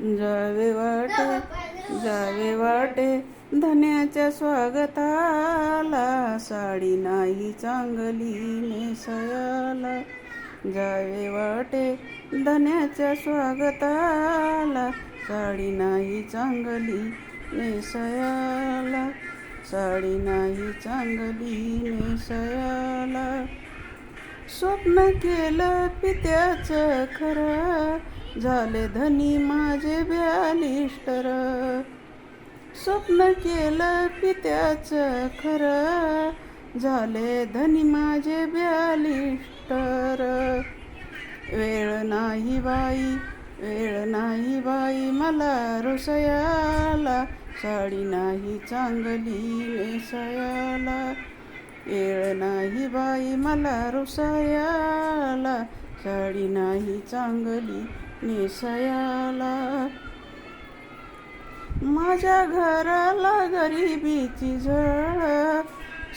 जावे वाटे जावे वाटे धन्याच्या स्वागताला, साडी नाही चांगली नेसयाला. जावे वाटे धन्याच्या स्वागताला, साडी नाही चांगली नेसयाला. साडी नाही चांगली नेसयाला. स्वप्न केलं पित्याचं खरं, झाले धनी माझे बॅलिस्टर. स्वप्न केलं पित्याचं खरं, झाले धनी माझे बॅलिस्टर. वेळ नाही बाई मला रुसयाला, साडी नाही चांगली नेसयाला. वेळ नाही बाई मला रुसयाला, साडी नाही चांगली नेसयाला. माझ्या घराला गरिबीची झळ,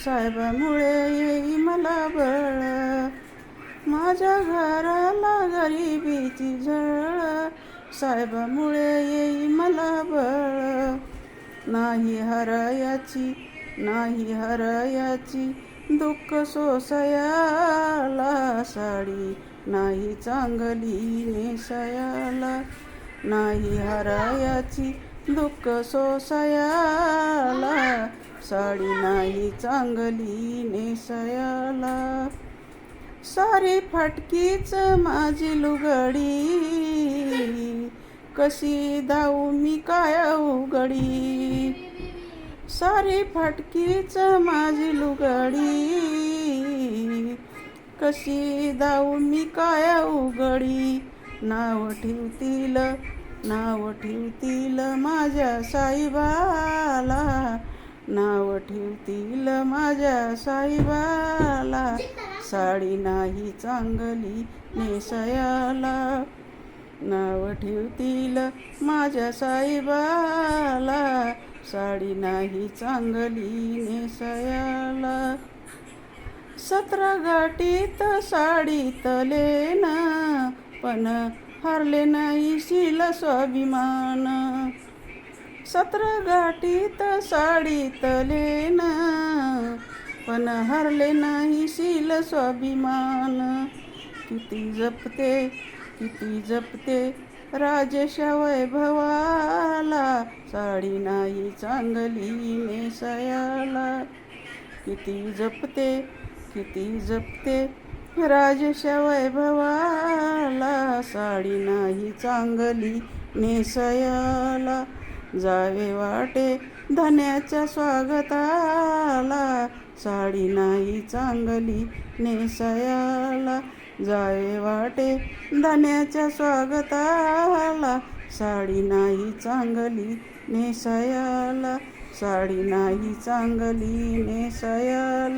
साहेबामुळे येई मला बळ. माझ्या घराला गरिबीची झळ, साहेबामुळे येई मला बळ. नाही हरायाची दुःख सोसयाला, साडी नाही चांगली नेसयाला. नाही हरायाची दुःख सोसयाला, साडी नाही चांगली नेसयाला. सारी फाटकीच माझी लुगडी, कशी दाऊ मी काय उघडी. सारी फाटकीच माझी लुगडी, कशी दाऊ मी काय उघडी. नाव ठेवतील माझ्या साईबाला, नाव ठेवतील माझ्या साईबाला, साडी नाही चांगली नेसयाला. नाव ठेवतील माझ्या साईबाला, साडी नाही चांगली नेसयाला. 17 गाठीत साडीत लेन, पण हरले नाही शील स्वाभिमान. 17 गाठीत साडीत लेन, पण हरले नाही शील स्वाभिमान. किती जपते राजेशा वैभवाला, साडी नाही चांगली नेसयाला. किती जपते राजेशा वैभवाला, साडी नाही चांगली नेसयाला. जावे वाटे धन्याच्या स्वागताला, साडी नाही चांगली नेसयाला. जावे वाटे धन्याच्या स्वागताला, साडी नाही चांगली नेसयाला. साडी नाही चांगली नेसयाला.